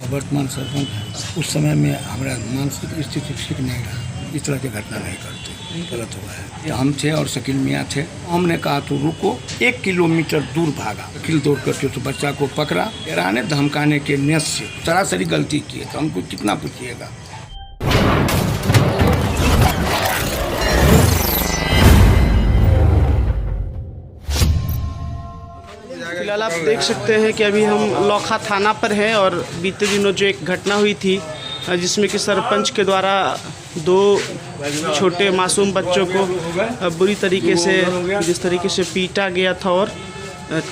वर्तमान सरपंच है। उस समय में हमारा मानसिक स्थिति ठीक नहीं रहा, इस तरह की घटना नहीं करते, गलत हुआ है। ये हम थे और शकील मियाँ थे, हमने कहा तो रुको, 1 किलोमीटर दूर भागा, शकील दौड़ करके उस बच्चा को पकड़ा, डराने धमकाने के नियत से सरासरी गलती की है, तो हमको कितना पूछिएगा। फिलहाल आप देख सकते हैं कि अभी हम लौखा थाना पर हैं और बीते दिनों जो एक घटना हुई थी जिसमें कि सरपंच के द्वारा 2 छोटे मासूम बच्चों को बुरी तरीके से जिस तरीके से पीटा गया था और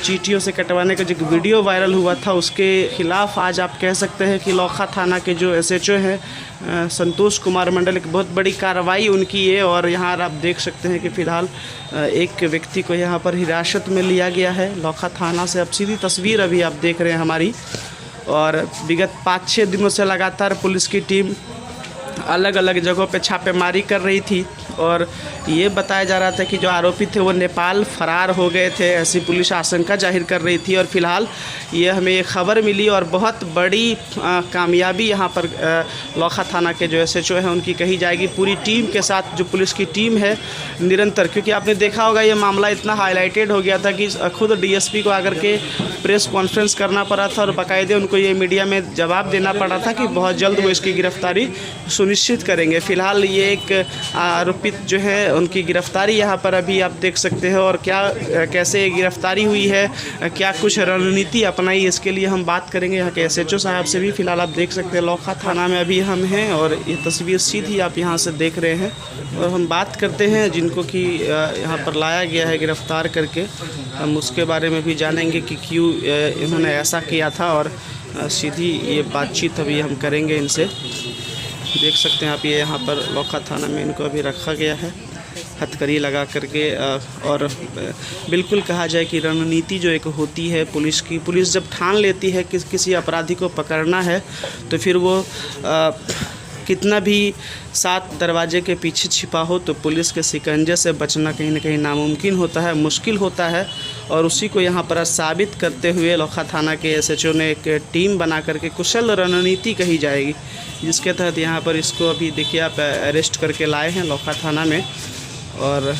चींटियों से कटवाने का जो वीडियो वायरल हुआ था, उसके खिलाफ आज आप कह सकते हैं कि लौखा थाना के जो SHO हैं संतोष कुमार मंडल, एक बहुत बड़ी कार्रवाई उनकी है। और यहाँ आप देख सकते हैं कि फ़िलहाल एक व्यक्ति को यहाँ पर हिरासत में लिया गया है लौखा थाना से। अब सीधी तस्वीर अभी आप देख रहे हैं हमारी। और विगत 5-6 दिनों से लगातार पुलिस की टीम अलग अलग जगहों पे छापेमारी कर रही थी और ये बताया जा रहा था कि जो आरोपी थे वो नेपाल फरार हो गए थे, ऐसी पुलिस आशंका जाहिर कर रही थी। और फिलहाल ये हमें ये खबर मिली और बहुत बड़ी कामयाबी यहाँ पर लौखा थाना के जो SHO हैं उनकी कही जाएगी। पूरी टीम के साथ जो पुलिस की टीम है निरंतर, क्योंकि आपने देखा होगा ये मामला इतना हाईलाइटेड हो गया था कि खुद DSP को आकर के प्रेस कॉन्फ्रेंस करना पड़ा था और बाकायदे उनको ये मीडिया में जवाब देना पड़ा था कि बहुत जल्द वो इसकी गिरफ्तारी सुनिश्चित करेंगे। फ़िलहाल ये एक आरोपित जो है उनकी गिरफ्तारी यहाँ पर अभी आप देख सकते हैं। और क्या कैसे गिरफ्तारी हुई है, क्या कुछ रणनीति अपनाई, इसके लिए हम बात करेंगे यहाँ के SHO साहब से भी। फ़िलहाल आप देख सकते हैं लौखा थाना में अभी हम हैं और ये तस्वीर सीधी आप यहाँ से देख रहे हैं। और हम बात करते हैं जिनको कि यहाँ पर लाया गया है गिरफ़्तार करके, हम उसके बारे में भी जानेंगे कि क्यों इन्होंने ऐसा किया था। और सीधी ये बातचीत अभी हम करेंगे इनसे। देख सकते हैं आप ये यहाँ पर लौखा थाना में इनको अभी रखा गया है हथकड़ी लगा करके। और बिल्कुल कहा जाए कि रणनीति जो एक होती है पुलिस की, पुलिस जब ठान लेती है कि किसी अपराधी को पकड़ना है तो फिर वो कितना भी 7 दरवाजे के पीछे छिपा हो तो पुलिस के शिकंजे से बचना कहीं ना कहीं नामुमकिन होता है, मुश्किल होता है। और उसी को यहाँ पर साबित करते हुए लौखा थाना के SHO ने एक टीम बना करके कुशल रणनीति कही जाएगी, जिसके तहत यहाँ पर इसको अभी देखिए आप अरेस्ट करके लाए हैं लौखा थाना में। और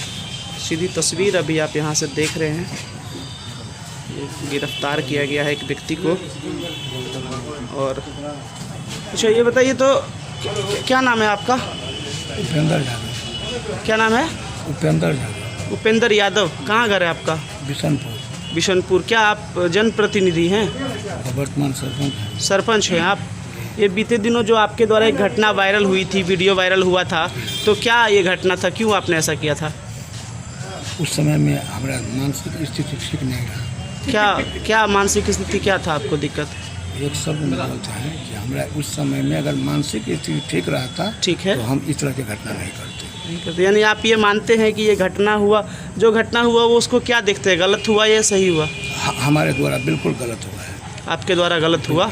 सीधी तस्वीर अभी आप यहाँ से देख रहे हैं, गिरफ्तार किया गया है एक व्यक्ति को। और अच्छा ये बताइए तो क्या नाम है आपका? उपेंद्र यादव। क्या नाम है? उपेंद्र यादव। उपेंद्र यादव। कहाँ घर है आपका? बिशनपुर। बिशनपुर। क्या आप जनप्रतिनिधि हैं? वर्तमान सरपंच है। सरपंच हैं आप। ये बीते दिनों जो आपके द्वारा एक घटना वायरल हुई थी, वीडियो वायरल हुआ था, तो क्या ये घटना था, क्यों आपने ऐसा किया था? उस समय में हमारा मानसिक स्थिति ठीक नहीं रहा। क्या मानसिक स्थिति क्या था आपको दिक्कत? एक शब्द में बोलता है कि हमारा उस समय में अगर मानसिक स्थिति ठीक रहा था, ठीक है, तो हम इस तरह की घटना नहीं करते। यानी आप ये मानते हैं कि ये घटना हुआ, जो घटना हुआ वो उसको क्या देखते हैं, गलत हुआ या सही हुआ? हमारे द्वारा बिल्कुल गलत हुआ है। आपके द्वारा गलत हुआ?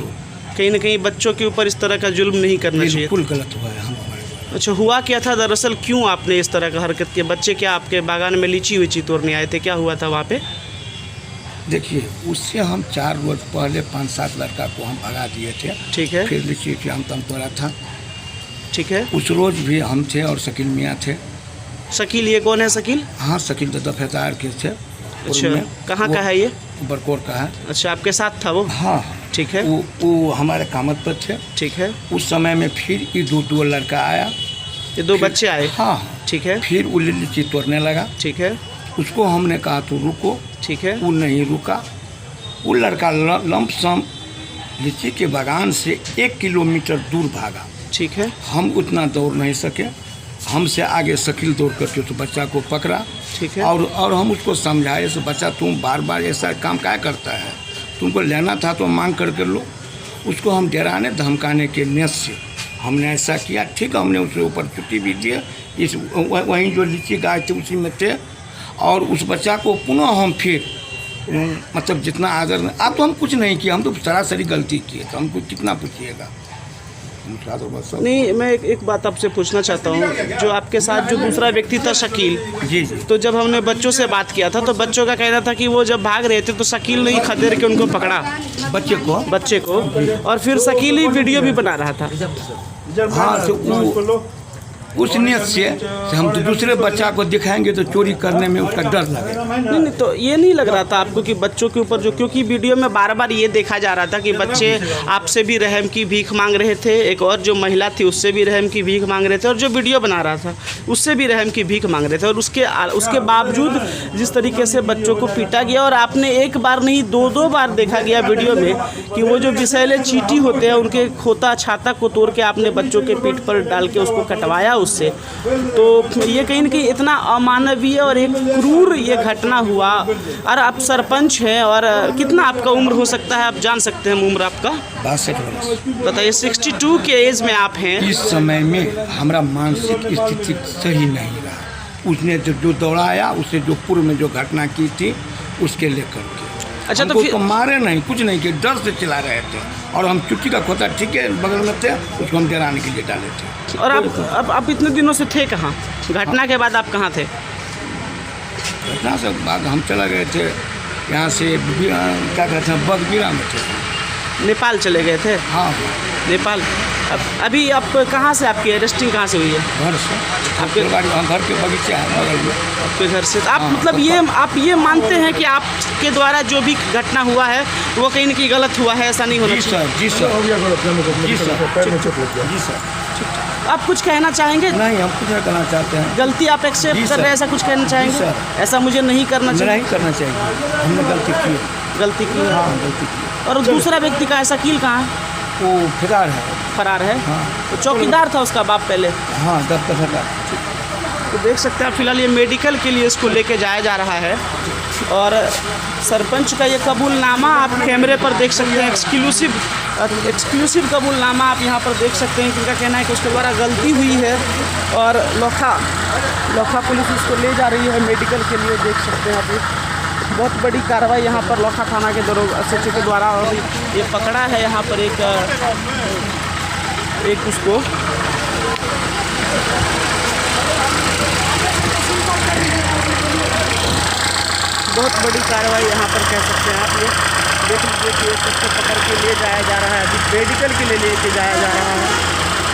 कहीं ना कहीं बच्चों के ऊपर इस तरह का जुल्म नहीं करना चाहिए। बिल्कुल गलत हुआ है हमारे द्वारा। अच्छा, हुआ क्या था दरअसल, क्यों आपने इस तरह का हरकत किया? बच्चे क्या आपके बागान में लीची तोड़ने आए थे, क्या हुआ था वहाँ पे? देखिए, उससे हम 4 रोज पहले 5-7 लड़का को हम भगा दिए थे। ठीक है। फिर लीची की हम तोड़ा था। ठीक है। उस रोज भी हम थे और शकील मियाँ थे। शकील, ये कौन है शकील? हाँ, शकील तो दफेदार के थे। अच्छा, कहाँ का है ये? बरकोर का है। अच्छा, आपके साथ था वो? हाँ। ठीक है। वो हमारे कामत पर थे। ठीक है। उस समय में फिर ये 2 लड़का आया, ये 2 बच्चे आए? हाँ। ठीक है। फिर वो लीची तोड़ने लगा। ठीक है। उसको हमने कहा तो रुको। ठीक है। वो नहीं रुका। वो लड़का लमसम लीची के बागान से 1 किलोमीटर दूर भागा। ठीक है। हम उतना दौड़ नहीं सके, हमसे आगे शकील दौड़ करके उस बच्चा को पकड़ा। ठीक है। और हम उसको समझाए, से बच्चा तुम बार बार ऐसा काम क्या करता है, तुमको लेना था तो मांग करके लो। उसको हम डराने धमकाने के नियत से हमने ऐसा किया। ठीक, हमने उसके ऊपर छुट्टी भी दी। इस वहीं जो लीची गाय थे उसी में थे। और उस बच्चा को पुनः हम फिर मतलब जितना आदर, अब तो हम कुछ नहीं किया, हम तो सरासरी गलती किए, तो हमको कितना पूछिएगा। दूसरा तो बस सब। नहीं, मैं एक बात आपसे पूछना चाहता हूँ, जो आपके साथ जो दूसरा व्यक्ति था शकील, जी जी। तो जब हमने बच्चों से बात किया था तो बच्चों का कहना था कि वो जब भाग रहे थे तो शकील ने ही खदेड़ के उनको पकड़ा, बच्चे को, और फिर शकील ही वीडियो भी बना रहा था। हाँ, तो उस नियत से हम तो दूसरे बच्चा को दिखाएंगे तो चोरी करने में उसका डर लगेगा। नहीं, तो ये नहीं लग रहा था आपको कि बच्चों के ऊपर जो, क्योंकि वीडियो में बार बार ये देखा जा रहा था कि बच्चे आपसे भी रहम की भीख मांग रहे थे, एक और जो महिला थी उससे भी रहम की भीख मांग रहे थे, और जो वीडियो बना रहा था उससे भी रहम की भीख मांग रहे थे, और उसके बावजूद जिस तरीके से बच्चों को पीटा गया, और आपने एक बार नहीं दो बार देखा गया वीडियो में कि वो जो विषैले चींटी होते हैं उनके खोता छाता को तोड़ के आपने बच्चों के पीठ पर डाल के उसको कटवाया उससे, तो ये कहीं ना कहीं इतना अमानवीय और एक क्रूर ये घटना हुआ। और आप सरपंच हैं, और कितना आपका उम्र हो सकता है, आप जान सकते हैं उम्र आपका? 62 वर्ष। बताइए, 62 के एज में आप हैं। इस समय में हमारा मानसिक स्थिति सही नहीं रहा। उसने जो दौड़ाया, उसने जो पूर्व में जो घटना की थी उसके लेकर के, अच्छा, तो हमको फिर तो मारे नहीं, कुछ नहीं किए, डर से चिल्ला रहे थे, और हम चुट्टी का खोता ठीक है बगल में थे, उसको हम डराने के लिए डाले थे। और आप इतने दिनों से थे कहाँ? घटना के बाद आप कहाँ थे? घटना से बाद हम चला गए थे यहाँ से, क्या कहते हैं, बगबीरा में थे। नेपाल चले गए थे? हाँ, नेपाल। अभी आप कहाँ से, आपकी अरेस्टिंग कहाँ से हुई है? घर से। आपके घर के बगीचा है बगल में। आपके घर से? आप हाँ, मतलब आप ये मानते हैं कि आपके द्वारा जो भी घटना हुआ है वो कहीं ना कहीं गलत हुआ है, ऐसा नहीं होना जी चाहिए? सर, जी सर, जी सर। आप कुछ कहना चाहेंगे? नहीं, हम कुछ नहीं करना चाहते हैं। गलती आप एक्सेप्ट कर रहे हैं, ऐसा कुछ कहना चाहेंगे? सर। ऐसा मुझे नहीं करना चाहिए। नहीं करना चाहिए, हमने गलती की। गलती की है। हाँ, गलती की। और दूसरा व्यक्ति का ऐसा शकील कहाँ है? वो फिरार है। फरार है? हाँ। तो चौकीदार था उसका बाप पहले? हाँ, 10 का। तो देख सकते हैं आप, फिलहाल ये मेडिकल के लिए इसको लेके जाया जा रहा है, और सरपंच का ये कबूलनामा आप कैमरे पर देख सकते हैं, एक्सक्लूसिव कबूलनामा आप यहाँ पर देख सकते हैं, जिनका कहना है कि उसके द्वारा गलती हुई है, और लोखा पुलिस उसको ले जा रही है मेडिकल के लिए। देख सकते हैं आप, ये बहुत बड़ी कार्रवाई यहाँ पर लोखा थाना के SHO के द्वारा, और ये पकड़ा है यहाँ पर एक उसको बहुत बड़ी कार्रवाई यहाँ पर कह सकते हैं आप। ये देख लीजिए कि एक उसको पकड़ के ले जाया जा रहा है, अभी मेडिकल के लिए लेके जाया जा रहा है,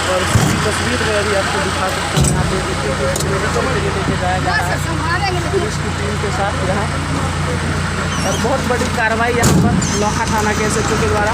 और इसकी तस्वीर में अभी आपको दिखा सकते हैं। यहाँ पे देखिए मेडिकल के लिए लेके जाया जा रहा है पुलिस की टीम के साथ यहाँ, और बहुत बड़ी कार्रवाई यहाँ पर लोखा थाना के SHO के द्वारा